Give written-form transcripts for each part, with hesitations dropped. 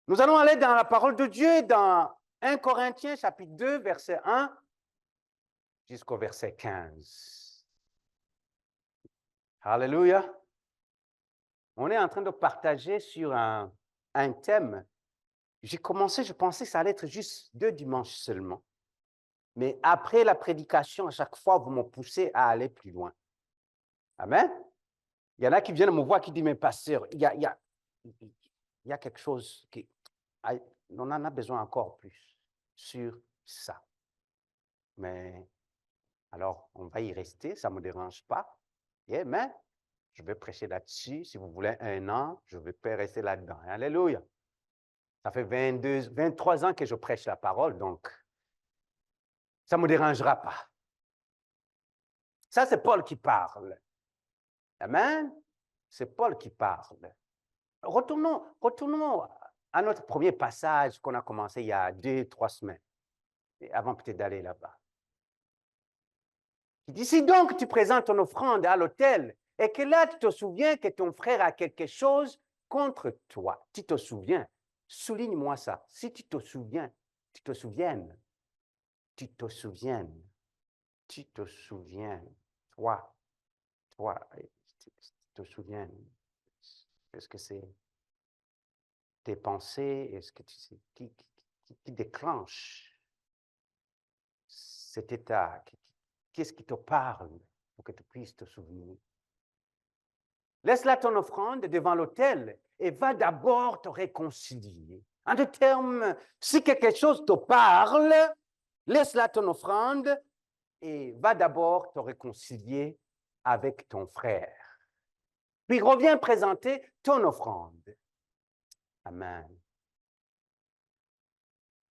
Nous allons aller dans la parole de Dieu, dans 1 Corinthiens, chapitre 2, verset 1 jusqu'au verset 15. Alléluia. On est en train de partager sur un thème. J'ai commencé, je pensais que ça allait être juste 2 dimanches seulement. Mais après la prédication, à chaque fois, vous me poussez à aller plus loin. Amen. Il y en a qui viennent me voir, qui disent, mais pasteur, il y a quelque chose qui... On en a besoin encore plus sur ça. Mais alors, on va y rester, ça ne me dérange pas. Mais je vais prêcher là-dessus. Si vous voulez 1 an, je vais pas rester là-dedans. Alléluia. Ça fait 23 ans que je prêche la parole, donc ça ne me dérangera pas. Ça, c'est Paul qui parle. Amen. C'est Paul qui parle. Retournons à notre premier passage qu'on a commencé il y a 2-3 semaines, avant peut-être d'aller là-bas. Il dit, si donc tu présentes ton offrande à l'autel et que là tu te souviens que ton frère a quelque chose contre toi, tu te souviens, souligne-moi ça. Si tu te souviens, tu te souviennes, toi, tu te souviens. Est-ce que c'est tes pensées, est-ce que tu sais, qui déclenche cet état? Qu'est-ce qui te parle pour que tu puisses te souvenir? Laisse là ton offrande devant l'autel et va d'abord te réconcilier. En d'autres termes, si quelque chose te parle, laisse là ton offrande et va d'abord te réconcilier avec ton frère. Puis reviens présenter ton offrande. Amen.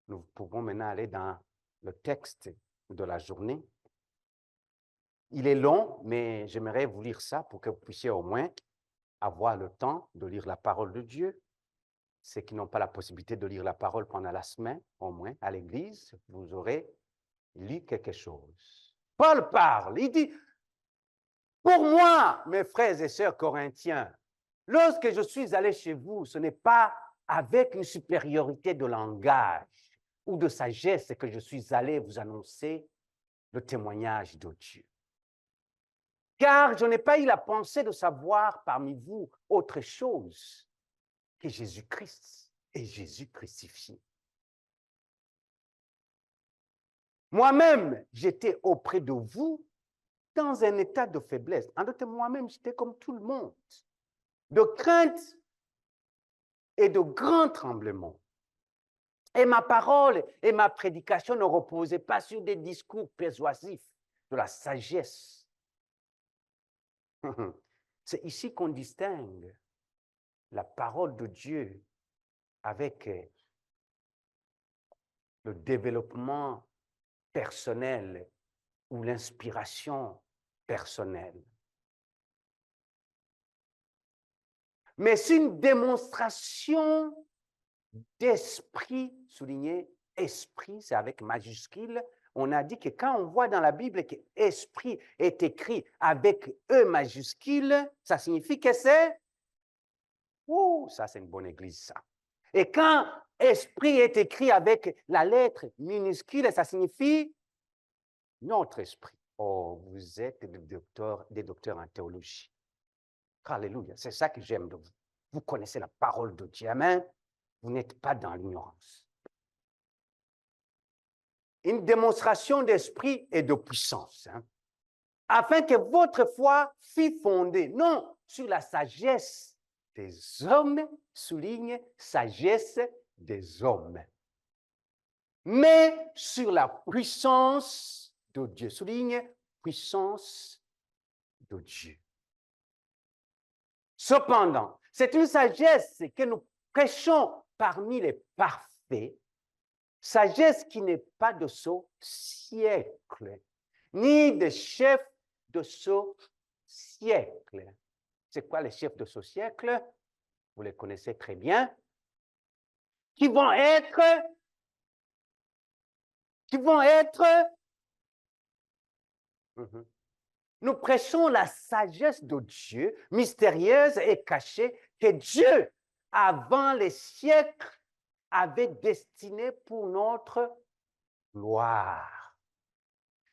Nous pouvons maintenant aller dans le texte de la journée. Il est long, mais j'aimerais vous lire ça pour que vous puissiez au moins avoir le temps de lire la parole de Dieu. Ceux qui n'ont pas la possibilité de lire la parole pendant la semaine, au moins à l'église, vous aurez lu quelque chose. Paul parle, il dit, pour moi, mes frères et sœurs corinthiens, lorsque je suis allé chez vous, ce n'est pas avec une supériorité de langage ou de sagesse que je suis allé vous annoncer le témoignage de Dieu. Car je n'ai pas eu la pensée de savoir parmi vous autre chose que Jésus-Christ et Jésus crucifié. Moi-même, j'étais auprès de vous dans un état de faiblesse. En d'autres termes, moi-même, j'étais comme tout le monde, de crainte et de grands tremblements. Et ma parole et ma prédication ne reposaient pas sur des discours persuasifs de la sagesse. C'est ici qu'on distingue la parole de Dieu avec le développement personnel ou l'inspiration personnelle. Mais c'est une démonstration d'esprit, souligné, esprit, c'est avec majuscule. On a dit que quand on voit dans la Bible que esprit est écrit avec E majuscule, ça signifie que c'est, ça c'est une bonne église ça. Et quand esprit est écrit avec la lettre minuscule, ça signifie notre esprit. Oh, vous êtes des docteurs en théologie. Alléluia, c'est ça que j'aime de vous. Vous connaissez la parole de Dieu, amen. Vous n'êtes pas dans l'ignorance. Une démonstration d'esprit et de puissance, afin que votre foi fût fondée, non sur la sagesse des hommes, souligne sagesse des hommes, mais sur la puissance de Dieu, souligne puissance de Dieu. Cependant, c'est une sagesse que nous prêchons parmi les parfaits, sagesse qui n'est pas de ce siècle, ni des chefs de ce siècle. C'est quoi les chefs de ce siècle? Vous les connaissez très bien. Qui vont être Nous prêchons la sagesse de Dieu, mystérieuse et cachée, que Dieu, avant les siècles, avait destiné pour notre gloire.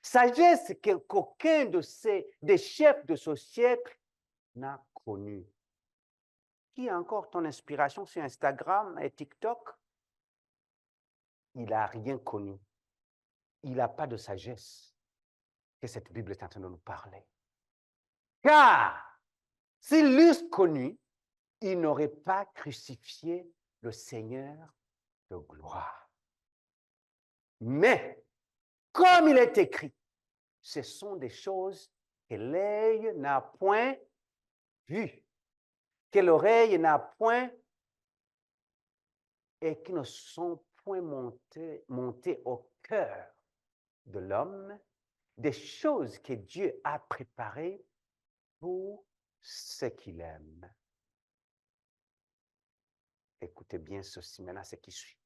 Sagesse qu'aucun des chefs de ce siècle n'a connue. Qui a encore ton inspiration sur Instagram et TikTok? Il n'a rien connu. Il n'a pas de sagesse que cette Bible est en train de nous parler. Car s'il l'eussent connu, il n'aurait pas crucifié le Seigneur de gloire. Mais, comme il est écrit, ce sont des choses que l'œil n'a point vues, que l'oreille n'a point et qui ne sont point montées au cœur de l'homme, des choses que Dieu a préparées pour ceux qu'il aime. Écoutez bien ceci maintenant, ce qui suit.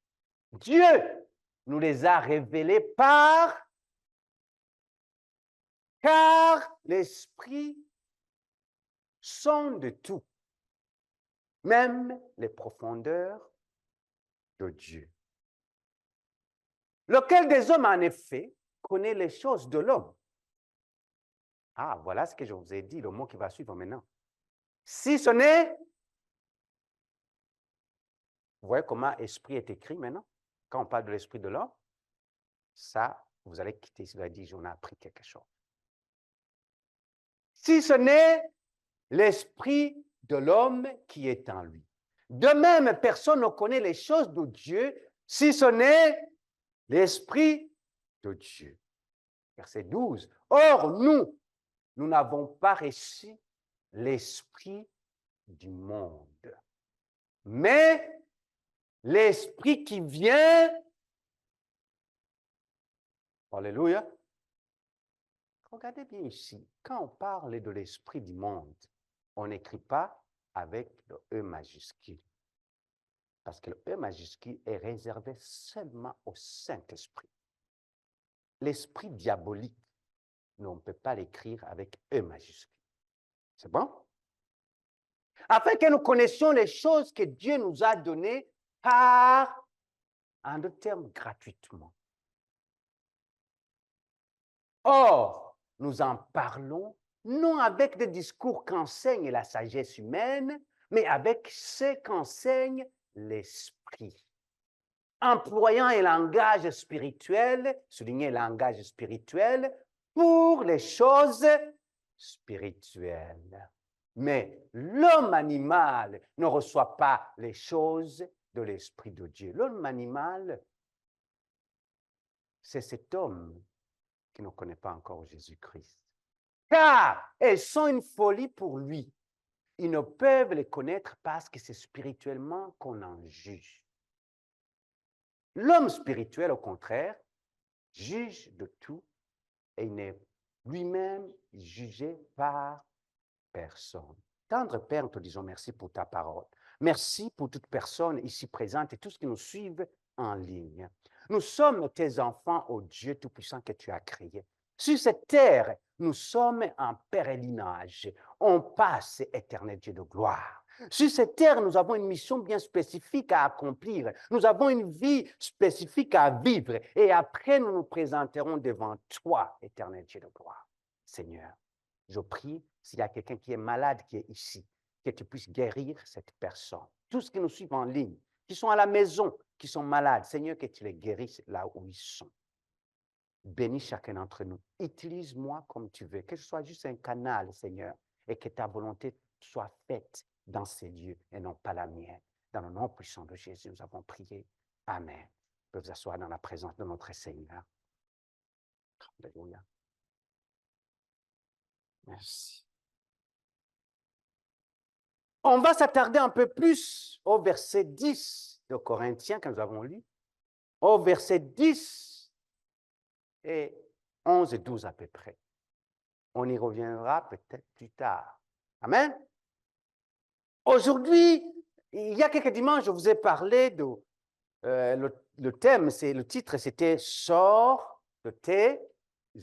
Dieu nous les a révélées car l'Esprit sonde tout, même les profondeurs de Dieu. Lequel des hommes, en effet, connaît les choses de l'homme? Ah, voilà ce que je vous ai dit, le mot qui va suivre maintenant. Si ce n'est, vous voyez comment esprit est écrit maintenant? Quand on parle de l'esprit de l'homme, ça, vous allez quitter, vous allez dire, j'en ai appris quelque chose. Si ce n'est l'esprit de l'homme qui est en lui. De même, personne ne connaît les choses de Dieu, si ce n'est l'esprit de Dieu. Verset 12. Or, nous n'avons pas reçu l'esprit du monde, mais l'esprit qui vient, alléluia. Regardez bien ici, quand on parle de l'esprit du monde, on n'écrit pas avec le E majuscule, parce que le E majuscule est réservé seulement au Saint-Esprit. L'esprit diabolique, on ne peut pas l'écrire avec E majuscule. C'est bon? Afin que nous connaissions les choses que Dieu nous a données par, en d'autres termes, gratuitement. Or, nous en parlons non avec des discours qu'enseigne la sagesse humaine, mais avec ce qu'enseigne l'esprit. Employant un langage spirituel, soulignez langage spirituel, pour les choses spirituelles. Mais l'homme animal ne reçoit pas les choses de l'Esprit de Dieu. L'homme animal, c'est cet homme qui ne connaît pas encore Jésus-Christ. Car elles sont une folie pour lui. Ils ne peuvent les connaître parce que c'est spirituellement qu'on en juge. L'homme spirituel, au contraire, juge de tout et il n'est lui-même jugé par personne. Tendre Père, nous te disons merci pour ta parole. Merci pour toute personne ici présente et tous ceux qui nous suivent en ligne. Nous sommes tes enfants, ô Dieu Tout-Puissant que tu as créé. Sur cette terre, nous sommes en pèlerinage. On passe, éternel Dieu de gloire. Sur cette terre, nous avons une mission bien spécifique à accomplir. Nous avons une vie spécifique à vivre. Et après, nous nous présenterons devant toi, éternel Dieu de gloire. Seigneur, je prie, s'il y a quelqu'un qui est malade, qui est ici, que tu puisses guérir cette personne. Tous ceux qui nous suivent en ligne, qui sont à la maison, qui sont malades, Seigneur, que tu les guérisses là où ils sont. Bénis chacun d'entre nous. Utilise-moi comme tu veux, que je sois juste un canal, Seigneur, et que ta volonté soit faite dans ces lieux et non pas la mienne. Dans le nom puissant de Jésus, nous avons prié. Amen. Vous pouvez vous asseoir dans la présence de notre Seigneur. Alléluia. Merci. On va s'attarder un peu plus au verset 10 de Corinthiens que nous avons lu, au verset 10 et 11 et 12 à peu près. On y reviendra peut-être plus tard. Amen. Aujourd'hui, il y a quelques dimanches, je vous ai parlé de le thème, le titre, c'était « Sors de tes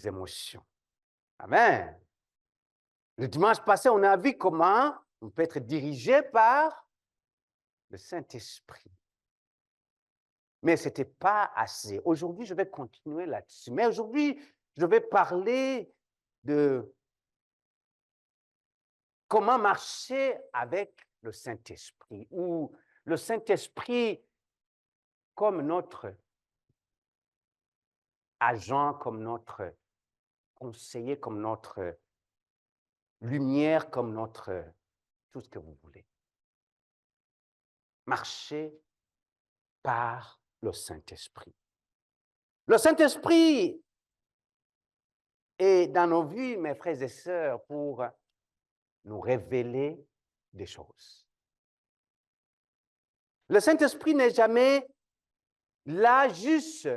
émotions ». Amen. Le dimanche passé, on a vu comment on peut être dirigé par le Saint-Esprit. Mais ce n'était pas assez. Aujourd'hui, je vais continuer là-dessus. Mais aujourd'hui, je vais parler de comment marcher avec le Saint-Esprit, ou le Saint-Esprit comme notre agent, comme notre conseiller, comme notre lumière, comme notre tout ce que vous voulez. Marcher par le Saint-Esprit. Le Saint-Esprit est dans nos vies, mes frères et sœurs, pour nous révéler des choses. Le Saint-Esprit n'est jamais là juste,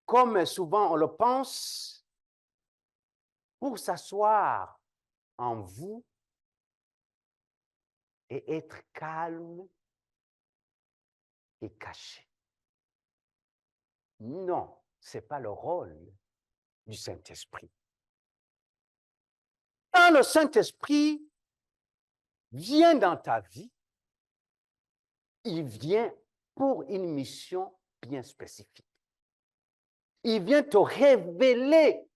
comme souvent on le pense, pour s'asseoir en vous et être calme et caché. Non, ce n'est pas le rôle du Saint-Esprit. Quand le Saint-Esprit vient dans ta vie, il vient pour une mission bien spécifique. Il vient te révéler des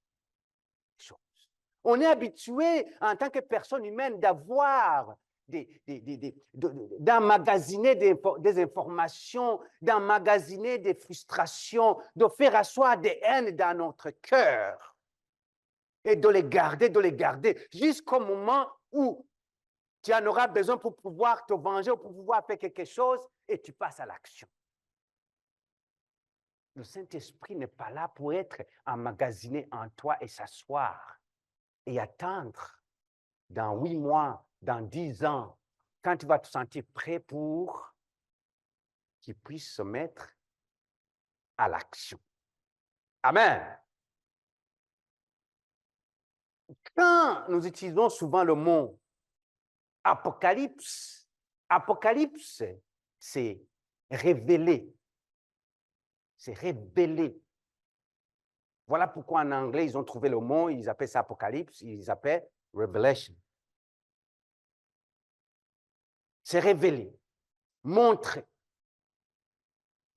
choses. On est habitué, en tant que personne humaine, d'avoir d'emmagasiner des informations, d'emmagasiner des frustrations, de faire asseoir des haines dans notre cœur et de les garder, jusqu'au moment où tu en auras besoin pour pouvoir te venger ou pour pouvoir faire quelque chose et tu passes à l'action. Le Saint-Esprit n'est pas là pour être emmagasiné en toi et s'asseoir et attendre dans 8 mois, dans 10 ans, quand tu vas te sentir prêt pour qu'il puisse se mettre à l'action. Amen. Quand nous utilisons souvent le mot apocalypse, apocalypse, c'est révéler. C'est révéler. Voilà pourquoi en anglais, ils ont trouvé le mot, ils appellent ça apocalypse, ils appellent revelation. C'est révéler, montrer.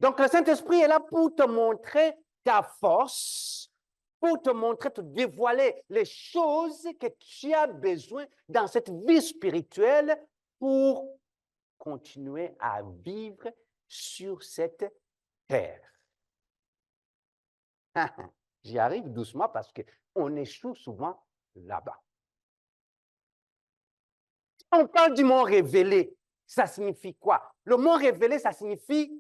Donc, le Saint-Esprit est là pour te montrer ta force, pour te montrer, te dévoiler les choses que tu as besoin dans cette vie spirituelle pour continuer à vivre sur cette terre. J'y arrive doucement parce qu'on échoue souvent là-bas. On parle du mot révélé, ça signifie quoi? Le mot révélé, ça signifie,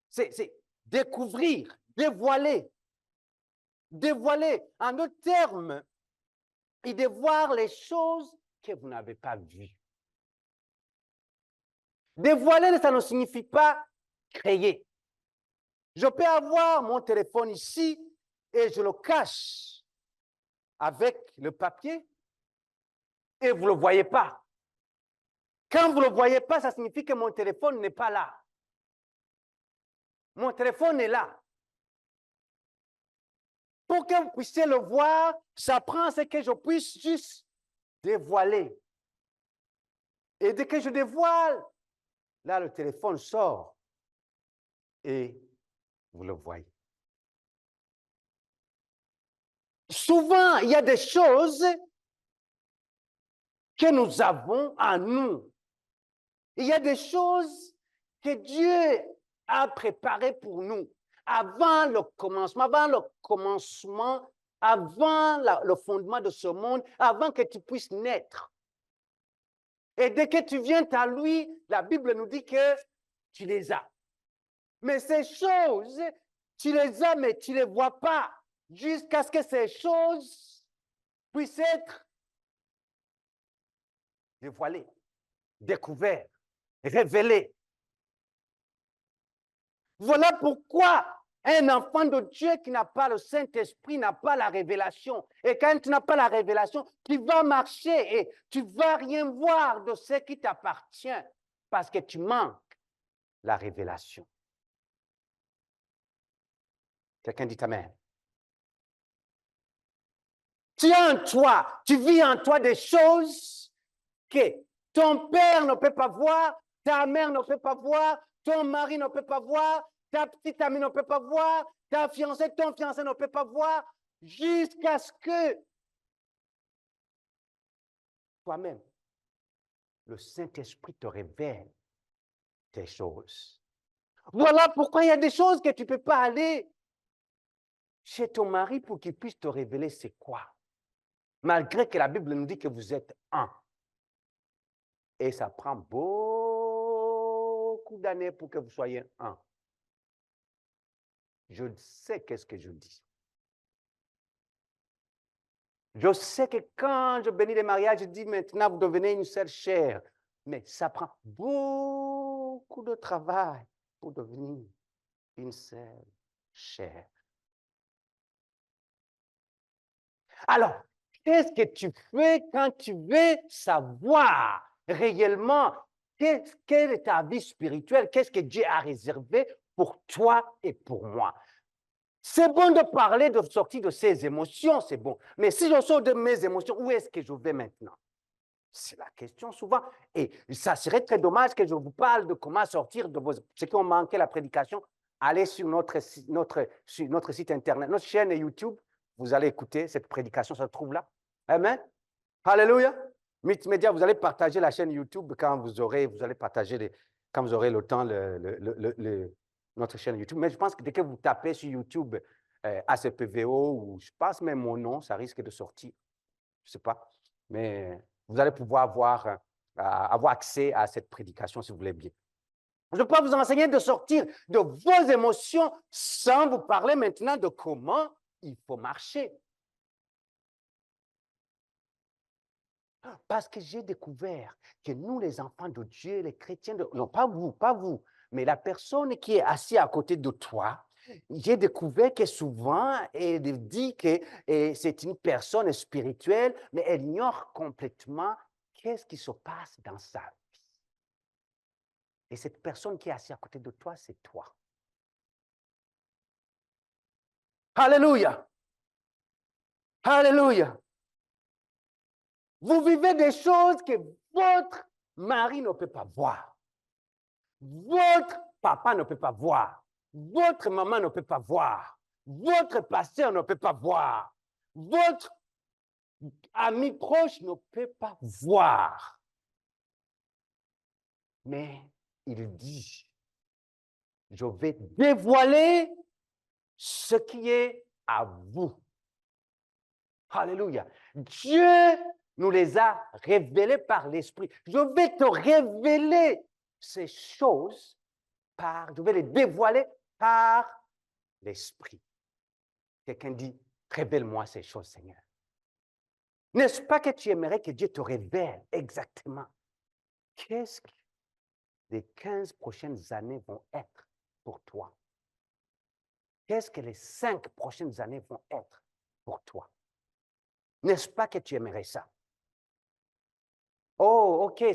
c'est découvrir, dévoiler. Dévoiler, en d'autres termes, il dévoile les choses que vous n'avez pas vues. Dévoiler, ça ne signifie pas créer. Je peux avoir mon téléphone ici et je le cache avec le papier et vous ne le voyez pas. Quand vous ne le voyez pas, ça signifie que mon téléphone n'est pas là. Mon téléphone est là. Pour que vous puissiez le voir, ça prend ce que je puisse juste dévoiler. Et dès que je dévoile, là, le téléphone sort et vous le voyez. Souvent, il y a des choses que nous avons en nous. Il y a des choses que Dieu a préparées pour nous avant le commencement, avant le fondement de ce monde, avant que tu puisses naître. Et dès que tu viens à lui, la Bible nous dit que tu les as. Mais ces choses, tu les as, mais tu ne les vois pas, jusqu'à ce que ces choses puissent être dévoilées, découvertes, révélées. Voilà pourquoi un enfant de Dieu qui n'a pas le Saint-Esprit n'a pas la révélation. Et quand tu n'as pas la révélation, tu vas marcher et tu ne vas rien voir de ce qui t'appartient parce que tu manques la révélation. Quelqu'un dit Amen. Tu as en toi, tu vis en toi des choses que ton père ne peut pas voir, ta mère ne peut pas voir, ton mari ne peut pas voir, ta petite amie ne peut pas voir, ta fiancée, ton fiancé ne peut pas voir, jusqu'à ce que toi-même, le Saint-Esprit te révèle tes choses. Voilà pourquoi il y a des choses que tu ne peux pas aller chez ton mari pour qu'il puisse te révéler c'est quoi. Malgré que la Bible nous dit que vous êtes un. Et ça prend beaucoup d'années pour que vous soyez un. Je sais qu'est-ce que je dis. Je sais que quand je bénis les mariages, je dis maintenant vous devenez une seule chair. Mais ça prend beaucoup de travail pour devenir une seule chair. Alors, qu'est-ce que tu fais quand tu veux savoir réellement quelle est ta vie spirituelle, qu'est-ce que Dieu a réservé pour toi et pour moi? C'est bon de parler de sortir de ses émotions, c'est bon. Mais si je sors de mes émotions, où est-ce que je vais maintenant? C'est la question souvent. Et ça serait très dommage que je vous parle de comment sortir de vos... Ceux qui ont manqué la prédication, allez sur notre site internet, notre chaîne YouTube, vous allez écouter cette prédication, ça se trouve là. Amen. Alléluia. Mythe Média, vous allez partager la chaîne YouTube quand vous allez partager quand vous aurez le temps notre chaîne YouTube. Mais je pense que dès que vous tapez sur YouTube ACPVO ou je pense même mon nom, ça risque de sortir. Je ne sais pas. Mais vous allez pouvoir avoir accès à cette prédication si vous voulez bien. Je ne peux pas vous enseigner de sortir de vos émotions sans vous parler maintenant de comment il faut marcher. Parce que j'ai découvert que nous, les enfants de Dieu, les chrétiens, non pas vous, mais la personne qui est assise à côté de toi, j'ai découvert que souvent, elle dit que c'est une personne spirituelle, mais elle ignore complètement qu'est-ce qui se passe dans sa vie. Et cette personne qui est assise à côté de toi, c'est toi. Alléluia! Alléluia! Vous vivez des choses que votre mari ne peut pas voir. Votre papa ne peut pas voir. Votre maman ne peut pas voir. Votre pasteur ne peut pas voir. Votre ami proche ne peut pas voir. Mais il dit, je vais dévoiler ce qui est à vous. Alléluia. Dieu nous les a révélés par l'Esprit. Je vais te révéler ces choses je vais les dévoiler par l'Esprit. Quelqu'un dit, révèle-moi ces choses, Seigneur. N'est-ce pas que tu aimerais que Dieu te révèle exactement qu'est-ce que les 15 prochaines années vont être pour toi? Qu'est-ce que les 5 prochaines années vont être pour toi? N'est-ce pas que tu aimerais ça? Oh, OK, il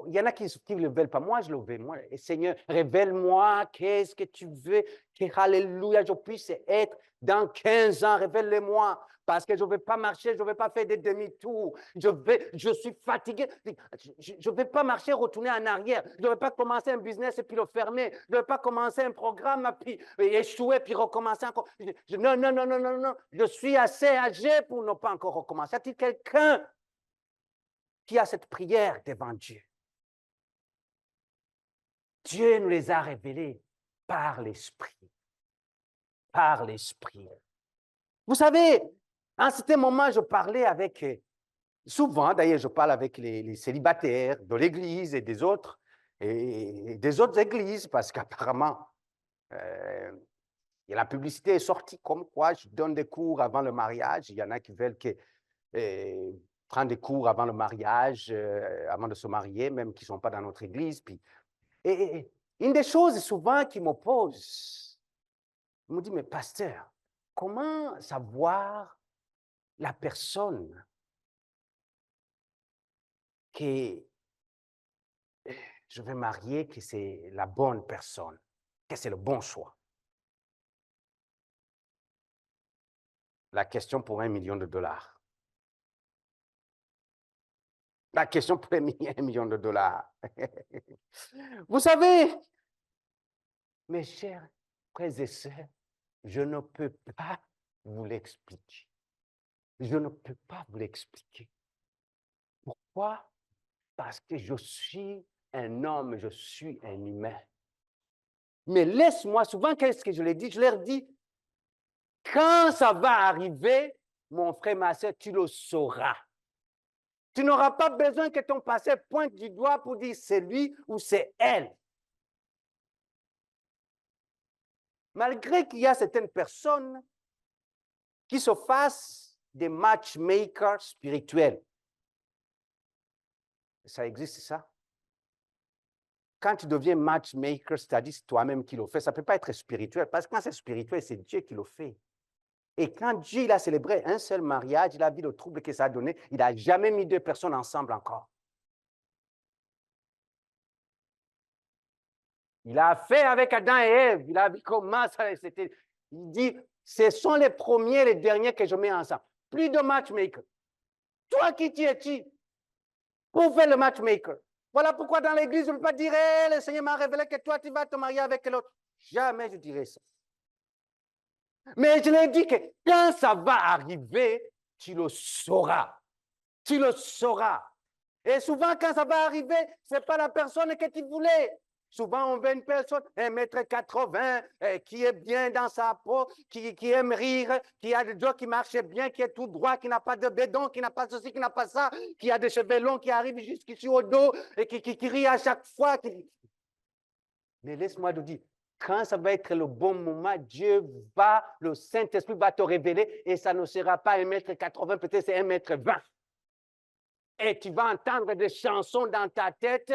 y en a qui ne le veulent pas. Moi, je le veux. Moi, Seigneur, révèle-moi, qu'est-ce que tu veux que, alléluia, je puisse être dans 15 ans. Révèle-le-moi, parce que je ne vais pas marcher, je ne vais pas faire des demi-tours. Je suis fatigué. Je ne vais pas marcher, retourner en arrière. Je ne vais pas commencer un business et puis le fermer. Je ne vais pas commencer un programme et puis échouer puis recommencer encore. Non, non, non, non, non, non. Je suis assez âgé pour ne pas encore recommencer. Y a-t-il quelqu'un qui a cette prière devant Dieu? Dieu nous les a révélés par l'Esprit. Par l'Esprit. Vous savez, en ce moment, je parlais avec, souvent d'ailleurs, je parle avec les célibataires de l'Église et des autres églises, parce qu'apparemment, la publicité est sortie comme quoi je donne des cours avant le mariage. Il y en a qui veulent prendre des cours avant le mariage, avant de se marier, même qui ne sont pas dans notre église. Puis, et une des choses souvent qui m'oppose, il me dit, mais pasteur, comment savoir la personne que je vais marier, que c'est la bonne personne, que c'est le bon choix? La question pour $1 million. La question pour les 1 million de dollars. Vous savez, mes chers frères et sœurs, je ne peux pas vous l'expliquer. Je ne peux pas vous l'expliquer. Pourquoi? Parce que je suis un homme, je suis un humain. Mais laisse-moi, souvent, qu'est-ce que je leur dis? Je leur dis, quand ça va arriver, mon frère, ma soeur, tu le sauras. Tu n'auras pas besoin que ton passé pointe du doigt pour dire c'est lui ou c'est elle. Malgré qu'il y a certaines personnes qui se fassent des matchmakers spirituels. Ça existe, ça? Quand tu deviens matchmaker, c'est-à-dire c'est toi-même qui le fais, ça ne peut pas être spirituel, parce que quand c'est spirituel, c'est Dieu qui le fait. Et quand Dieu il a célébré un seul mariage, il a vu le trouble que ça a donné, il n'a jamais mis 2 personnes ensemble encore. Il a fait avec Adam et Ève, il a vu comment ça c'était. Il dit, ce sont les premiers et les derniers que je mets ensemble. Plus de matchmaker. Toi qui es-tu pour faire le matchmaker? Voilà pourquoi dans l'église, je ne peux pas dire, hey, le Seigneur m'a révélé que toi, tu vas te marier avec l'autre. Jamais je dirais ça. Mais je l'ai dit que quand ça va arriver, tu le sauras. Tu le sauras. Et souvent, quand ça va arriver, ce n'est pas la personne que tu voulais. Souvent, on veut une personne, 1m80, qui est bien dans sa peau, qui aime rire, qui a des doigts qui marchent bien, qui est tout droit, qui n'a pas de bédon, qui n'a pas ceci, qui n'a pas ça, qui a des cheveux longs, qui arrivent jusqu'ici au dos, et qui rit à chaque fois. Mais laisse-moi te dire, quand ça va être le bon moment, Dieu va, le Saint-Esprit va te révéler, et ça ne sera pas 1m80, peut-être c'est 1m20. Et tu vas entendre des chansons dans ta tête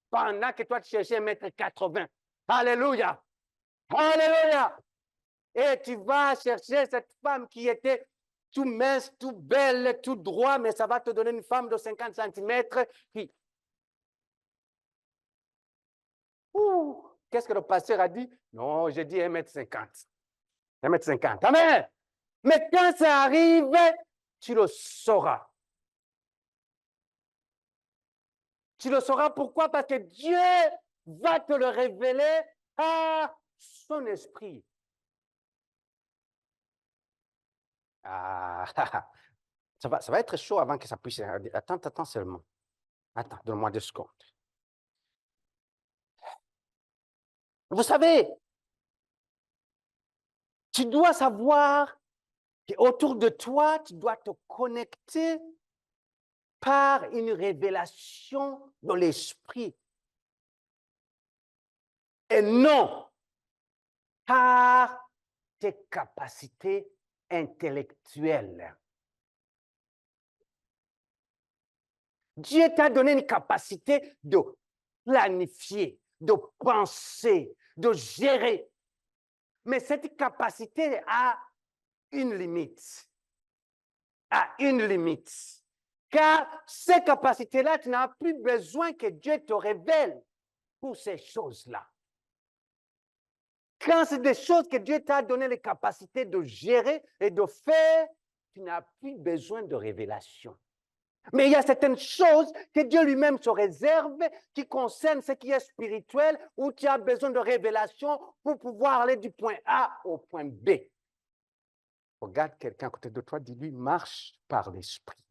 pendant que toi tu cherchais 1m80. Alléluia! Alléluia! Et tu vas chercher cette femme qui était tout mince, tout belle, tout droit, mais ça va te donner une femme de 50 cm qui... Qu'est-ce que le pasteur a dit? Non, j'ai dit 1m50. 1m50. Amen! Mais quand ça arrive, tu le sauras. Tu le sauras pourquoi? Parce que Dieu va te le révéler à son esprit. Ah, ça va être chaud avant que ça puisse... Attends seulement. Attends, donne-moi 2 secondes. Vous savez, tu dois savoir qu'autour de toi, tu dois te connecter par une révélation de l'esprit. Et non par tes capacités intellectuelles. Dieu t'a donné une capacité de planifier, de penser, de gérer. Mais cette capacité a une limite. A une limite. Car ces capacités-là, tu n'as plus besoin que Dieu te révèle pour ces choses-là. Quand c'est des choses que Dieu t'a donné les capacités de gérer et de faire, tu n'as plus besoin de révélation. Mais il y a certaines choses que Dieu lui-même se réserve qui concernent ce qui est spirituel, où tu as besoin de révélation pour pouvoir aller du point A au point B. Regarde quelqu'un à côté de toi, dis-lui, marche par l'esprit.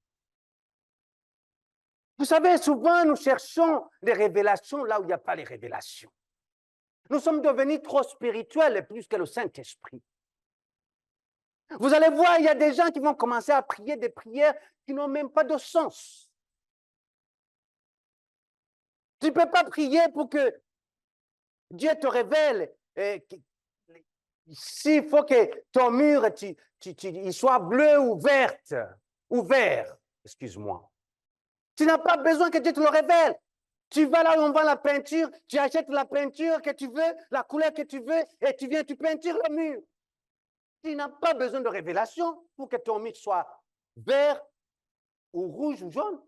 Vous savez, souvent nous cherchons les révélations là où il n'y a pas les révélations. Nous sommes devenus trop spirituels plus que le Saint-Esprit. Vous allez voir, il y a des gens qui vont commencer à prier des prières qui n'ont même pas de sens. Tu ne peux pas prier pour que Dieu te révèle. S'il faut que ton mur il soit bleu ou vert, excuse-moi. Tu n'as pas besoin que Dieu te le révèle. Tu vas là où on vend la peinture, tu achètes la peinture que tu veux, la couleur que tu veux, et tu viens, tu peintures le mur. Tu n'as pas besoin de révélation pour que ton mur soit vert ou rouge ou jaune.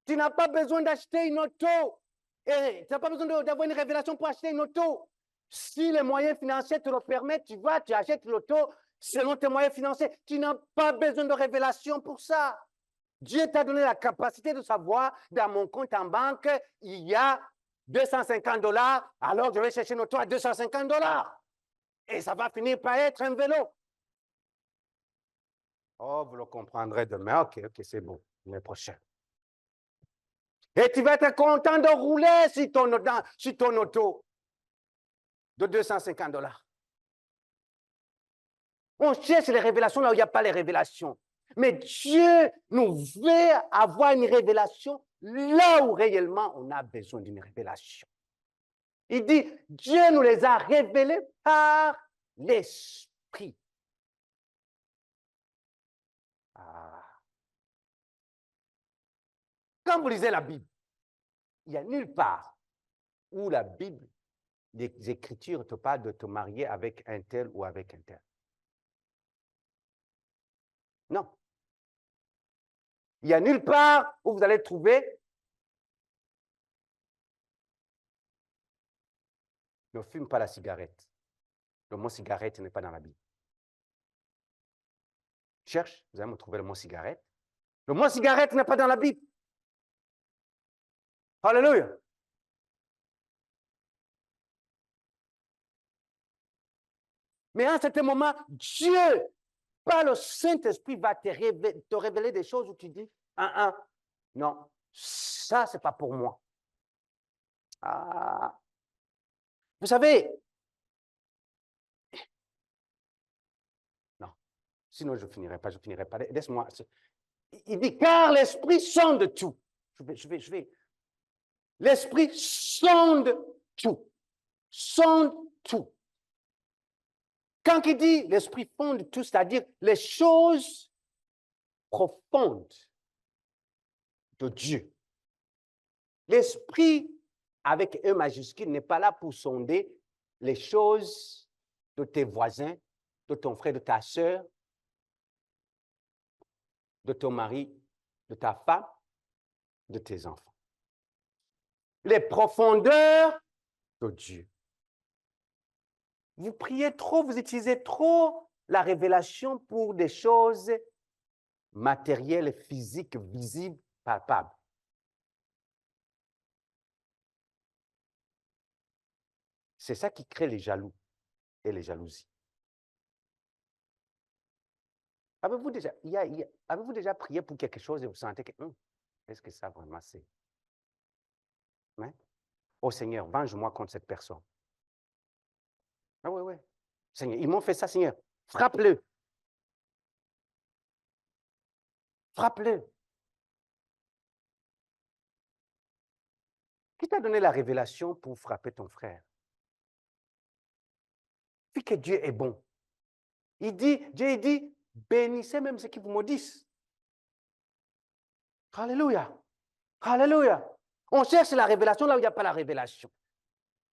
Tu n'as pas besoin d'acheter une auto. Et tu n'as pas besoin d'avoir une révélation pour acheter une auto. Si les moyens financiers te le permettent, tu vas, tu achètes l'auto selon tes moyens financiers. Tu n'as pas besoin de révélation pour ça. Dieu t'a donné la capacité de savoir, dans mon compte en banque, il y a 250 $, alors je vais chercher une auto à 250 $. Et ça va finir par être un vélo. Oh, vous le comprendrez demain. OK, c'est bon, l'année prochaine. Et tu vas être content de rouler sur ton auto de 250 $. On cherche les révélations là où il n'y a pas les révélations. Mais Dieu nous veut avoir une révélation là où réellement on a besoin d'une révélation. Il dit, Dieu nous les a révélés par l'Esprit. Quand vous lisez la Bible, il n'y a nulle part où la Bible, les Écritures te parlent de te marier avec un tel ou avec un tel. Non. Il n'y a nulle part où vous allez trouver ne fume pas la cigarette. Le mot cigarette n'est pas dans la Bible. Cherche, vous allez me trouver le mot cigarette. Le mot cigarette n'est pas dans la Bible. Alléluia. Mais à un certain moment, Dieu, par le Saint-Esprit, va te révéler des choses où tu dis, non, ça, ce n'est pas pour moi. Vous savez, non, sinon je ne finirai pas. Laisse-moi. Il dit, car l'Esprit sonde tout. Je vais. L'Esprit sonde tout. Sonde tout. Quand il dit l'Esprit sonde tout, c'est-à-dire les choses profondes de Dieu. L'Esprit, avec E majuscule, n'est pas là pour sonder les choses de tes voisins, de ton frère, de ta soeur, de ton mari, de ta femme, de tes enfants. Les profondeurs de Dieu. Vous priez trop, vous utilisez trop la révélation pour des choses matérielles, physiques, visibles, palpables. C'est ça qui crée les jaloux et les jalousies. Avez-vous déjà prié pour quelque chose et vous sentez que est-ce que ça vraiment c'est? Hein? Oh Seigneur, venge-moi contre cette personne. Ah oui. Seigneur, ils m'ont fait ça, Seigneur. Frappe-le. Frappe-le. Qui t'a donné la révélation pour frapper ton frère? Puis que Dieu est bon. Dieu dit, bénissez même ceux qui vous maudissent. Alléluia. Alléluia. On cherche la révélation là où il n'y a pas la révélation.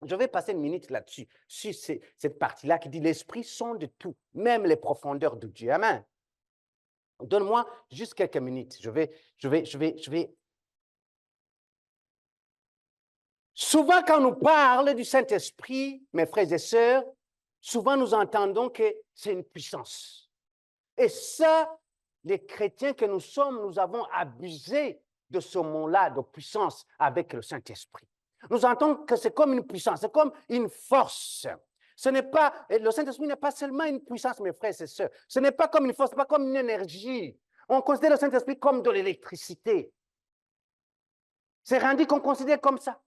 Je vais passer une minute là-dessus, sur cette partie-là qui dit l'Esprit sonde tout, même les profondeurs de Dieu. Amen. Donne-moi juste quelques minutes. Je vais. Souvent, quand on nous parle du Saint-Esprit, mes frères et sœurs, souvent nous entendons que c'est une puissance. Et ça, les chrétiens que nous sommes, nous avons abusé de ce mot-là de puissance avec le Saint-Esprit. Nous entendons que c'est comme une puissance, c'est comme une force. Le Saint-Esprit n'est pas seulement une puissance, mes frères et sœurs. Ce n'est pas comme une force, ce n'est pas comme une énergie. On considère le Saint-Esprit comme de l'électricité. C'est rendu qu'on considère comme ça.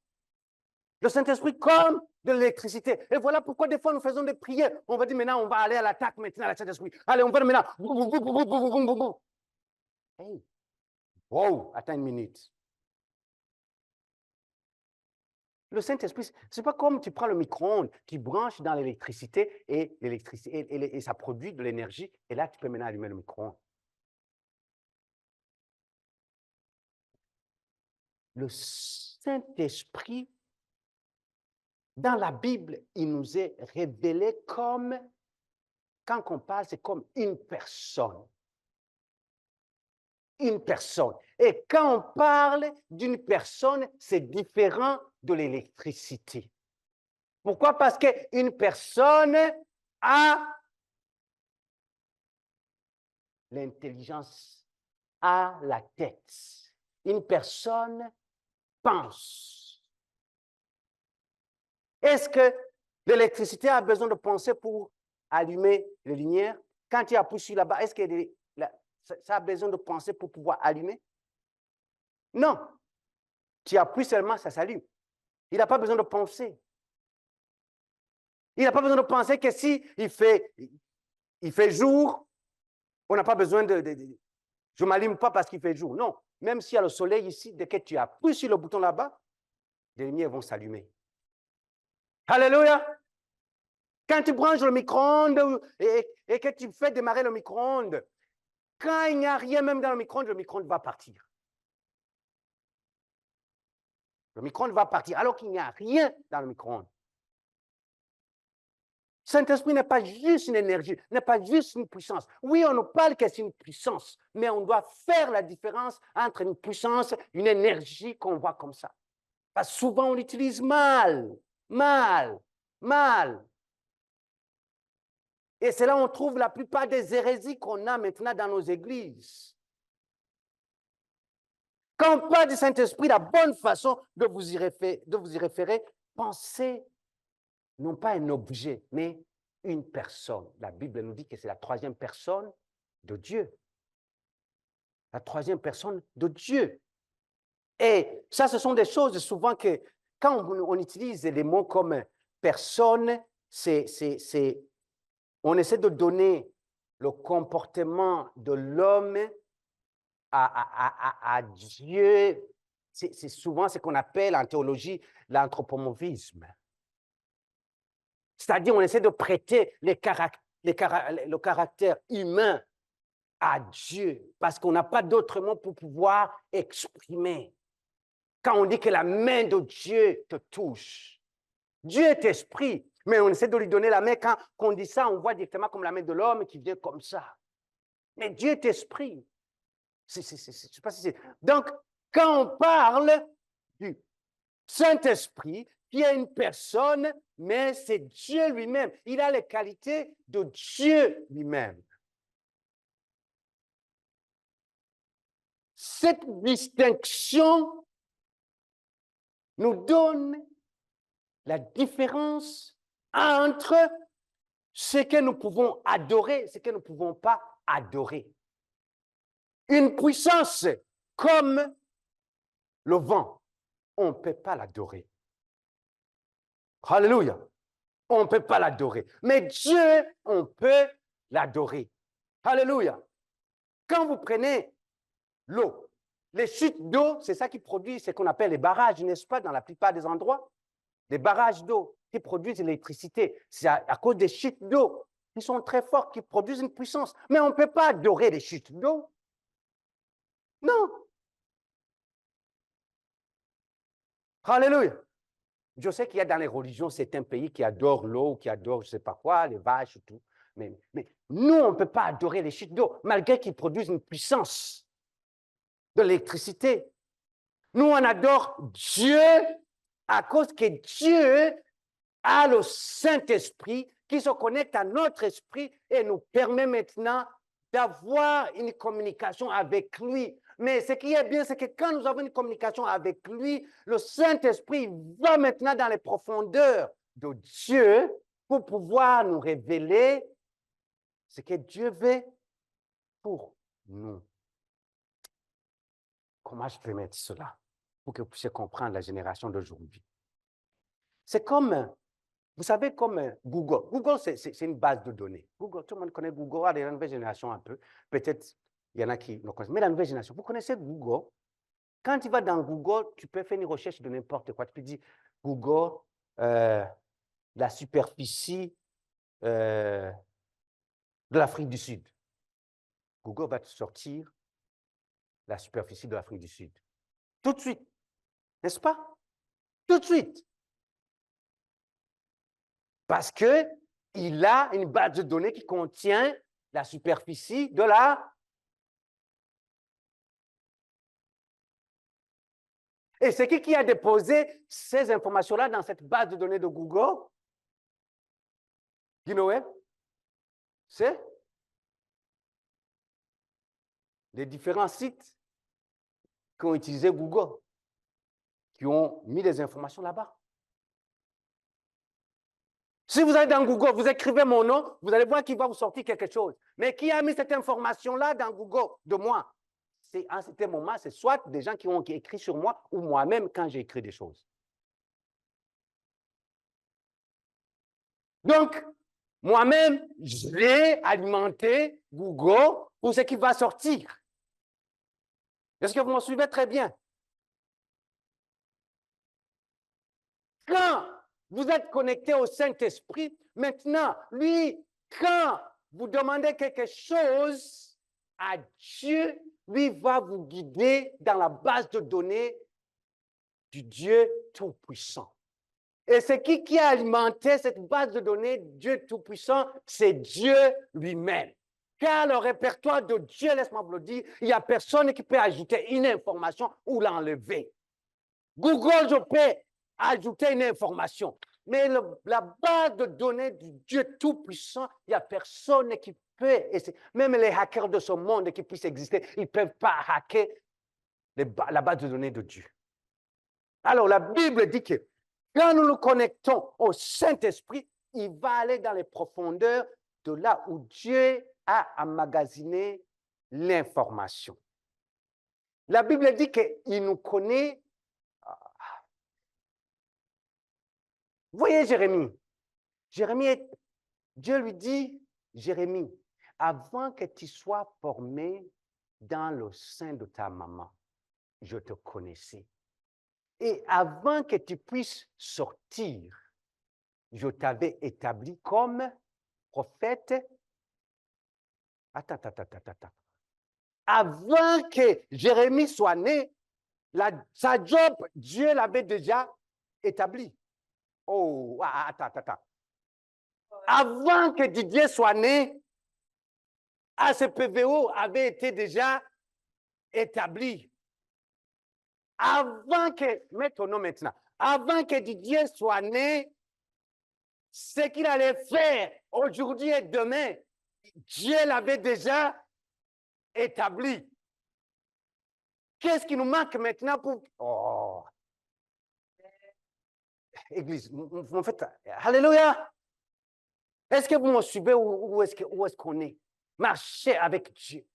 Le Saint-Esprit comme de l'électricité. Et voilà pourquoi des fois nous faisons des prières. On va dire maintenant, on va aller à l'attaque maintenant, le Saint-Esprit. Allez, on va maintenant. Hey, wow, attends une minute. Le Saint-Esprit, ce n'est pas comme tu prends le micro-ondes, tu branches dans l'électricité et ça produit de l'énergie. Et là, tu peux maintenant allumer le micro-ondes. Le Saint-Esprit, dans la Bible, il nous est révélé comme, quand on parle, c'est comme une personne. Une personne. Et quand on parle d'une personne, c'est différent de l'électricité. Pourquoi? Parce qu'une personne a l'intelligence, a la tête. Une personne pense. Est-ce que l'électricité a besoin de penser pour allumer les lumières? Quand tu appuies sur là-bas, est-ce que ça a besoin de penser pour pouvoir allumer? Non. Tu appuies seulement, ça s'allume. Il n'a pas besoin de penser. Il n'a pas besoin de penser que si il fait jour, on n'a pas besoin je ne m'allume pas parce qu'il fait jour. Non. Même s'il y a le soleil ici, dès que tu appuies sur le bouton là-bas, les lumières vont s'allumer. Alléluia! Quand tu branches le micro-ondes et que tu fais démarrer le micro-ondes, quand il n'y a rien même dans le micro-ondes va partir. Le micro-ondes va partir alors qu'il n'y a rien dans le micro-ondes. Saint-Esprit n'est pas juste une énergie, n'est pas juste une puissance. Oui, on nous parle que c'est une puissance, mais on doit faire la différence entre une puissance et une énergie qu'on voit comme ça. Parce que souvent, on l'utilise mal. Et c'est là où on trouve la plupart des hérésies qu'on a maintenant dans nos églises. Quand on parle du Saint-Esprit, la bonne façon de vous y référer, pensez non pas un objet, mais une personne. La Bible nous dit que c'est la troisième personne de Dieu. La troisième personne de Dieu. Et ça, ce sont des choses souvent que, quand on utilise les mots comme personne, on essaie de donner le comportement de l'homme à Dieu. C'est souvent ce qu'on appelle en théologie l'anthropomorphisme. C'est-à-dire, on essaie de prêter le caractère humain à Dieu, parce qu'on n'a pas d'autre mot pour pouvoir exprimer. Quand on dit que la main de Dieu te touche, Dieu est esprit, mais on essaie de lui donner la main. Quand on dit ça, on voit directement comme la main de l'homme qui vient comme ça. Mais Dieu est esprit. Je sais pas si c'est... Donc, quand on parle du Saint-Esprit, qui est une personne, mais c'est Dieu lui-même. Il a les qualités de Dieu lui-même. Cette distinction nous donne la différence entre ce que nous pouvons adorer et ce que nous ne pouvons pas adorer. Une puissance comme le vent, on ne peut pas l'adorer. Alléluia. On ne peut pas l'adorer. Mais Dieu, on peut l'adorer. Alléluia. Quand vous prenez l'eau, les chutes d'eau, c'est ça qui produit ce qu'on appelle les barrages, n'est-ce pas, dans la plupart des endroits? Les barrages d'eau qui produisent l'électricité, c'est à cause des chutes d'eau qui sont très fortes, qui produisent une puissance. Mais on ne peut pas adorer les chutes d'eau. Non. Alléluia. Je sais qu'il y a dans les religions certains pays qui adorent l'eau, qui adorent je ne sais pas quoi, les vaches et tout. Mais nous, on ne peut pas adorer les chutes d'eau, malgré qu'ils produisent une puissance de l'électricité. Nous, on adore Dieu à cause que Dieu a le Saint-Esprit qui se connecte à notre esprit et nous permet maintenant d'avoir une communication avec lui. Mais ce qui est bien, c'est que quand nous avons une communication avec lui, le Saint-Esprit va maintenant dans les profondeurs de Dieu pour pouvoir nous révéler ce que Dieu veut pour nous. Comment je peux mettre cela pour que vous puissiez comprendre la génération d'aujourd'hui? C'est comme, vous savez, comme Google. Google, c'est une base de données. Google, tout le monde connaît Google, la nouvelle génération un peu. Peut-être il y en a qui le connaissent. Mais la nouvelle génération, vous connaissez Google? Quand tu vas dans Google, tu peux faire une recherche de n'importe quoi. Tu peux dire Google, la superficie de l'Afrique du Sud. Google va te sortir la superficie de l'Afrique du Sud. Tout de suite. N'est-ce pas? Tout de suite. Parce qu'il a une base de données qui contient la superficie de la... Et c'est qui a déposé ces informations-là dans cette base de données de Google? Guinoweb, c'est les différents sites qui ont utilisé Google, qui ont mis des informations là-bas. Si vous allez dans Google, vous écrivez mon nom, vous allez voir qu'il va vous sortir quelque chose. Mais qui a mis cette information-là dans Google de moi? À un certain moment, c'est soit des gens qui ont écrit sur moi ou moi-même quand j'ai écrit des choses. Donc, moi-même, j'ai alimenté Google pour ce qui va sortir. Est-ce que vous me suivez très bien? Quand vous êtes connecté au Saint-Esprit, maintenant, lui, quand vous demandez quelque chose à Dieu, lui va vous guider dans la base de données du Dieu Tout-Puissant. Et c'est qui a alimenté cette base de données Dieu Tout-Puissant? C'est Dieu lui-même. Car le répertoire de Dieu, laisse-moi vous le dire, il n'y a personne qui peut ajouter une information ou l'enlever. Google, je peux ajouter une information. Mais la base de données du Dieu Tout-Puissant, il n'y a personne qui peut essayer. Même les hackers de ce monde qui puissent exister, ils ne peuvent pas hacker la base de données de Dieu. Alors, la Bible dit que quand nous nous connectons au Saint-Esprit, il va aller dans les profondeurs de là où Dieu a emmagasiné l'information. La Bible dit qu'il nous connaît. Vous voyez Jérémie. Dieu lui dit, Jérémie, avant que tu sois formé dans le sein de ta maman, je te connaissais. Et avant que tu puisses sortir, je t'avais établi comme prophète. Attends. Avant que Jérémie soit né, sa job, Dieu l'avait déjà établi. Oh, attends. Avant que Didier soit né, ACPVO avait été déjà établi. Mets ton nom maintenant, avant que Didier soit né, ce qu'il allait faire aujourd'hui et demain, Dieu l'avait déjà établi. Qu'est-ce qui nous manque maintenant pour... Oh! Église, vous faites... Alléluia! Est-ce que vous me suivez ou est-ce qu'on est? Marchez avec Dieu.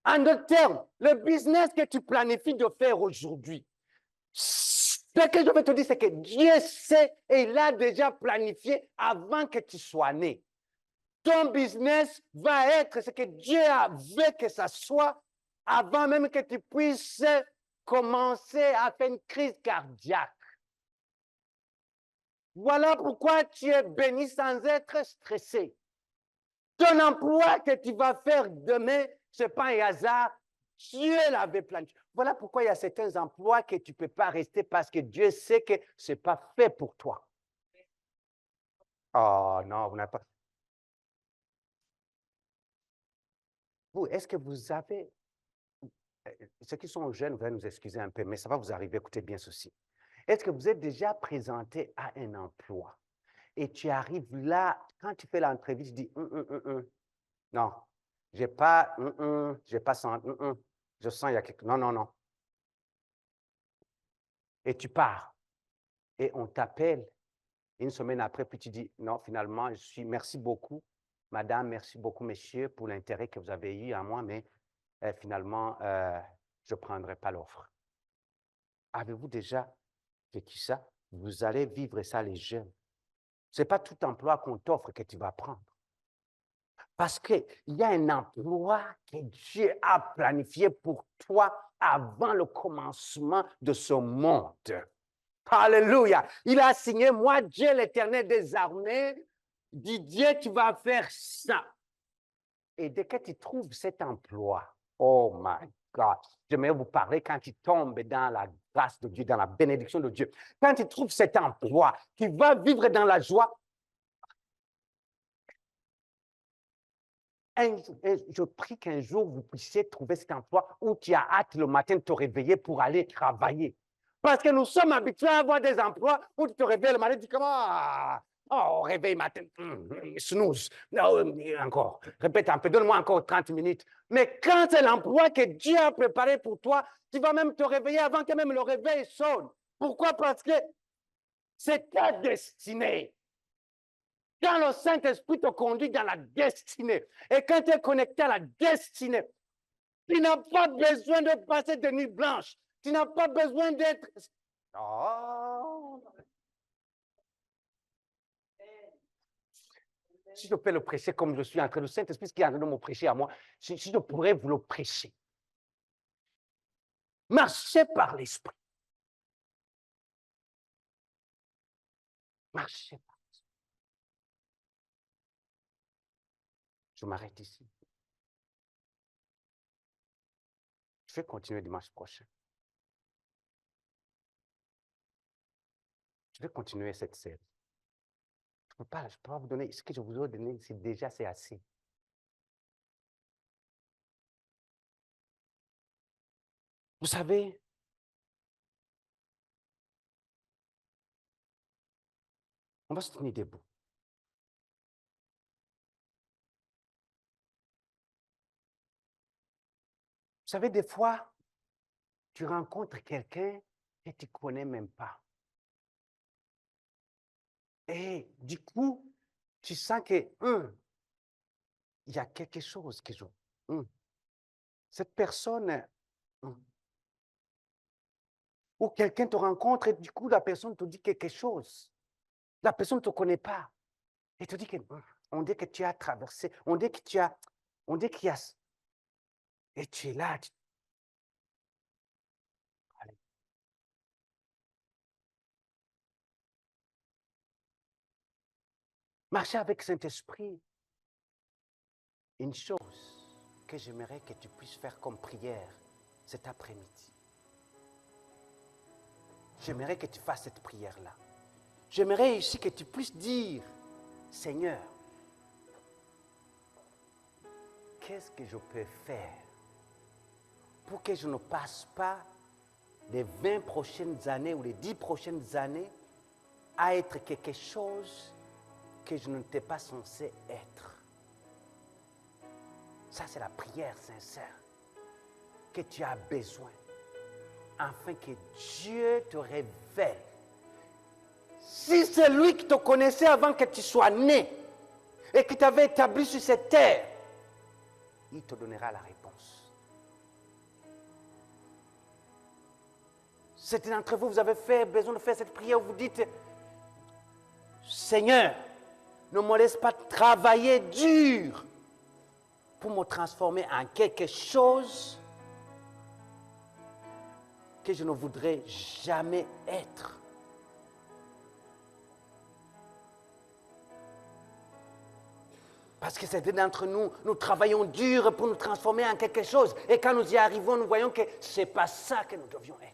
En d'autres termes, le business que tu planifies de faire aujourd'hui, ce que je veux te dire, c'est que Dieu sait et il a déjà planifié avant que tu sois né. Ton business va être ce que Dieu veut que ça soit avant même que tu puisses commencer à faire une crise cardiaque. Voilà pourquoi tu es béni sans être stressé. Ton emploi que tu vas faire demain, ce n'est pas un hasard. Dieu l'avait planifié. Voilà pourquoi il y a certains emplois que tu ne peux pas rester parce que Dieu sait que ce n'est pas fait pour toi. Oh non, vous n'avez pas. Vous, est-ce que vous avez... Ceux qui sont jeunes, vous allez nous excuser un peu, mais ça va vous arriver. Écoutez bien ceci. Est-ce que vous êtes déjà présenté à un emploi et tu arrives là, quand tu fais l'entrevue, tu dis non, j'ai pas senti, je sens il y a quelque... Non. Et tu pars et on t'appelle une semaine après, puis tu dis non, finalement, merci beaucoup, madame, merci beaucoup, messieurs, pour l'intérêt que vous avez eu à moi, mais finalement, je ne prendrai pas l'offre. Avez-vous déjà vécu ça? Vous allez vivre ça, les jeunes. Ce n'est pas tout emploi qu'on t'offre que tu vas prendre. Parce qu'il y a un emploi que Dieu a planifié pour toi avant le commencement de ce monde. Alléluia. Il a signé, moi, Dieu l'Éternel des armées, dit Dieu, tu vas faire ça. Et dès que tu trouves cet emploi, oh my God, j'aimerais vous parler quand tu tombes dans la grâce de Dieu, dans la bénédiction de Dieu. Quand tu trouves cet emploi, tu vas vivre dans la joie. Je prie qu'un jour, vous puissiez trouver cet emploi où tu as hâte le matin de te réveiller pour aller travailler. Parce que nous sommes habitués à avoir des emplois où tu te réveilles le matin et tu dis comment Oh, réveil matin, snooze. Non, encore. Répète un peu, donne-moi encore 30 minutes. Mais quand c'est l'emploi que Dieu a préparé pour toi, tu vas même te réveiller avant que même le réveil sonne. Pourquoi? Parce que c'est ta destinée. Quand le Saint-Esprit te conduit dans la destinée, et quand tu es connecté à la destinée, tu n'as pas besoin de passer de nuit blanche. Tu n'as pas besoin d'être... Oh. Si je peux le prêcher comme je suis en train, le Saint-Esprit qui est en train de me prêcher à moi, si je pourrais vous le prêcher. Marchez par l'Esprit. Marchez par l'Esprit. Je m'arrête ici. Je vais continuer dimanche prochain. Je vais continuer cette série. Je ne peux pas vous donner ce que je vous ai donné, c'est assez. Vous savez, on va se tenir debout. Vous savez, des fois, tu rencontres quelqu'un que tu ne connais même pas. Et du coup, tu sens que, il y a quelque chose que je... cette personne, ou quelqu'un te rencontre et du coup, la personne te dit quelque chose. La personne ne te connaît pas. Et te dit que, on dit que tu as traversé, on dit qu'il y a, et tu es là. Allez. Marcher avec Saint-Esprit. Une chose que j'aimerais que tu puisses faire comme prière cet après-midi. J'aimerais que tu fasses cette prière-là. J'aimerais ici que tu puisses dire, Seigneur, qu'est-ce que je peux faire pour que je ne passe pas les 20 prochaines années ou les 10 prochaines années à être quelque chose que je n'étais pas censé être. Ça, c'est la prière sincère que tu as besoin afin que Dieu te révèle. Si c'est lui qui te connaissait avant que tu sois né et qui t'avait établi sur cette terre, il te donnera la réponse. Certains d'entre vous, vous avez besoin de faire cette prière où vous dites, Seigneur, ne me laisse pas travailler dur pour me transformer en quelque chose que je ne voudrais jamais être. Parce que certains d'entre nous, nous travaillons dur pour nous transformer en quelque chose. Et quand nous y arrivons, nous voyons que ce n'est pas ça que nous devions être.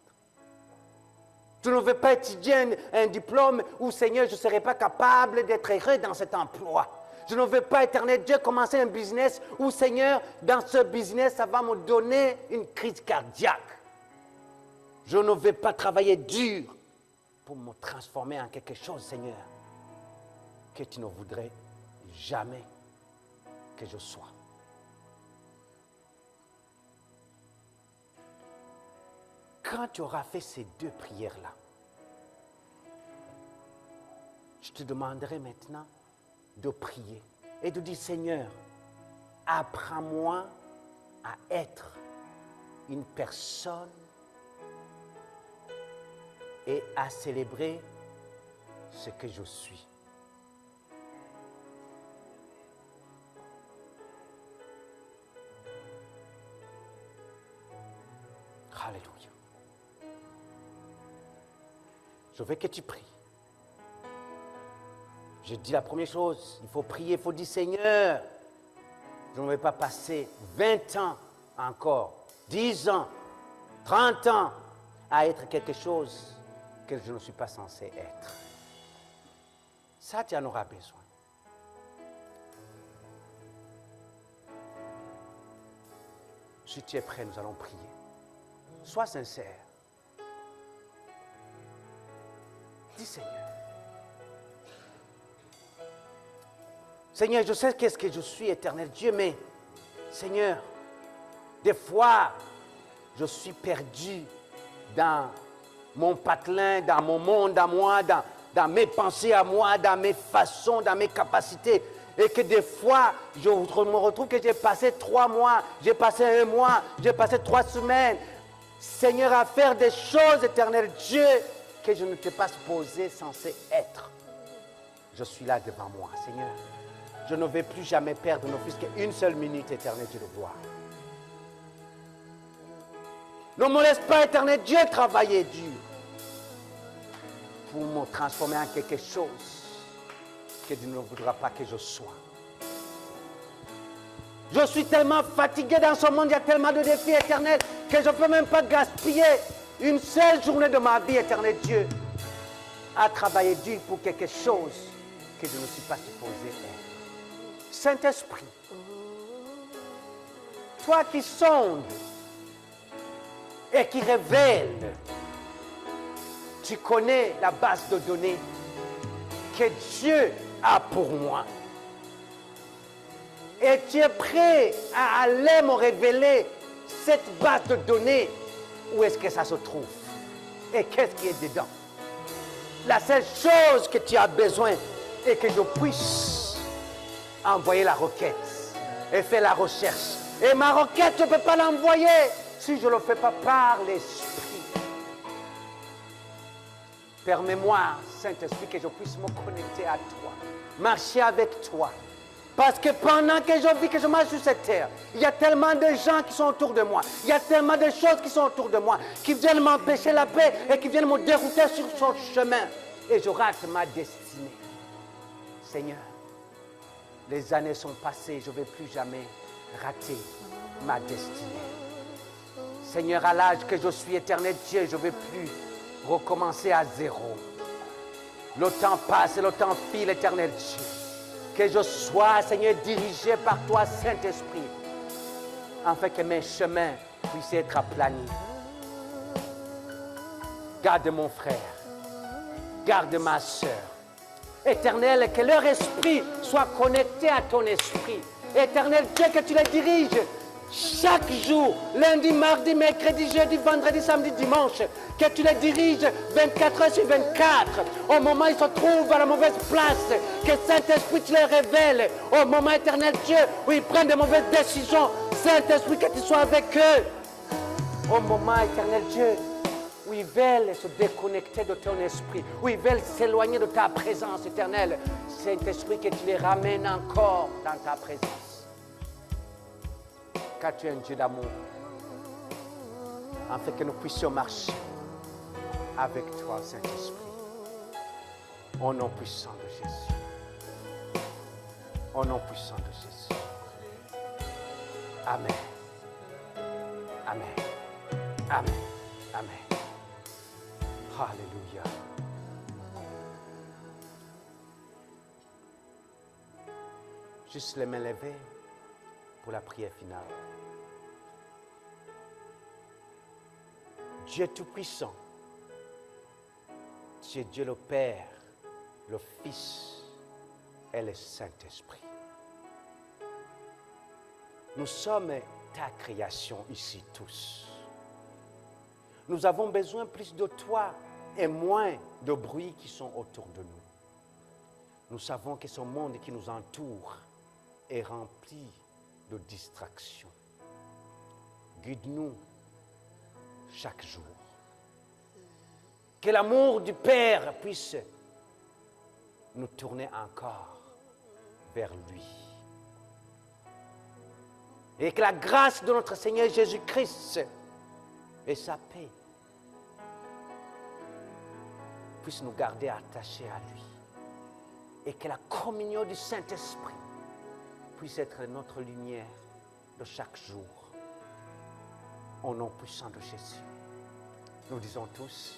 Je ne veux pas étudier un diplôme où, Seigneur, je ne serai pas capable d'être heureux dans cet emploi. Je ne veux pas, éternel Dieu, commencer un business où, Seigneur, dans ce business, ça va me donner une crise cardiaque. Je ne veux pas travailler dur pour me transformer en quelque chose, Seigneur, que tu ne voudrais jamais que je sois. Quand tu auras fait ces deux prières-là, je te demanderai maintenant de prier et de dire, Seigneur, apprends-moi à être une personne et à célébrer ce que je suis. Alléluia. Je veux que tu pries. Je dis la première chose, il faut prier, il faut dire, Seigneur, je ne vais pas passer 20 ans encore, 10 ans, 30 ans à être quelque chose que je ne suis pas censé être. Ça, tu en auras besoin. Si tu es prêt, nous allons prier. Sois sincère. Dis, Seigneur, Seigneur, je sais qu'est-ce que je suis, éternel Dieu, mais Seigneur, des fois, je suis perdu dans mon patelin, dans mon monde à moi, dans mes pensées à moi, dans mes façons, dans mes capacités. Et que des fois, je me retrouve que j'ai passé 3 mois, j'ai passé 1 mois, j'ai passé 3 semaines, Seigneur, à faire des choses, éternel Dieu, que je ne t'ai pas supposé censé être. Je suis là devant moi, Seigneur. Je ne vais plus jamais perdre, ne fût-ce qu'une seule minute, éternel Dieu, de gloire. Ne me laisse pas, éternel Dieu, travailler dur pour me transformer en quelque chose que tu ne voudras pas que je sois. Je suis tellement fatigué dans ce monde, il y a tellement de défis éternels que je ne peux même pas gaspiller une seule journée de ma vie, éternel Dieu, à travailler dur pour quelque chose que je ne suis pas supposé être. Saint-Esprit, toi qui sondes et qui révèle, tu connais la base de données que Dieu a pour moi. Et tu es prêt à aller me révéler cette base de données. Où est-ce que ça se trouve? Et qu'est-ce qui est dedans? La seule chose que tu as besoin est que je puisse envoyer la requête et faire la recherche. Et ma requête, je ne peux pas l'envoyer si je ne le fais pas par l'Esprit. Permets-moi, Saint-Esprit, que je puisse me connecter à toi, marcher avec toi. Parce que pendant que je vis, que je marche sur cette terre, il y a tellement de gens qui sont autour de moi. Il y a tellement de choses qui sont autour de moi, qui viennent m'empêcher la paix et qui viennent me dérouter sur son chemin. Et je rate ma destinée. Seigneur, les années sont passées, je ne vais plus jamais rater ma destinée. Seigneur, à l'âge que je suis, éternel Dieu, je ne vais plus recommencer à zéro. Le temps passe et le temps file, éternel Dieu. Que je sois, Seigneur, dirigé par toi, Saint-Esprit, afin que mes chemins puissent être aplanis. Garde mon frère, garde ma soeur. Éternel, que leur esprit soit connecté à ton esprit. Éternel Dieu, que tu les diriges chaque jour, lundi, mardi, mercredi, jeudi, vendredi, samedi, dimanche, que tu les diriges 24 heures sur 24, au moment où ils se trouvent à la mauvaise place, que Saint-Esprit tu les révèle, au moment éternel Dieu où ils prennent de mauvaises décisions, Saint-Esprit que tu sois avec eux, au moment éternel Dieu où ils veulent se déconnecter de ton esprit, où ils veulent s'éloigner de ta présence éternelle, Saint-Esprit que tu les ramènes encore dans ta présence. Car tu es un Dieu d'amour, afin que nous puissions marcher avec toi, Saint-Esprit, au nom puissant de Jésus. Au nom puissant de Jésus. Amen. Amen. Amen. Amen. Alléluia. Juste les mains levées pour la prière finale. Dieu Tout-Puissant, tu es Dieu le Père, le Fils et le Saint-Esprit. Nous sommes ta création ici tous. Nous avons besoin plus de toi et moins de bruits qui sont autour de nous. Nous savons que ce monde qui nous entoure est rempli de distractions. Guide-nous chaque jour. Que l'amour du Père puisse nous tourner encore vers lui. Et que la grâce de notre Seigneur Jésus-Christ et sa paix puissent nous garder attachés à lui. Et que la communion du Saint-Esprit puisse être notre lumière de chaque jour. Au nom puissant de Jésus. Nous disons tous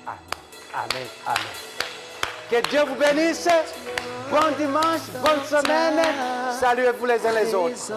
Amen. Amen. Amen. Que Dieu vous bénisse. Bon dimanche, bonne semaine. Saluez-vous les uns les autres.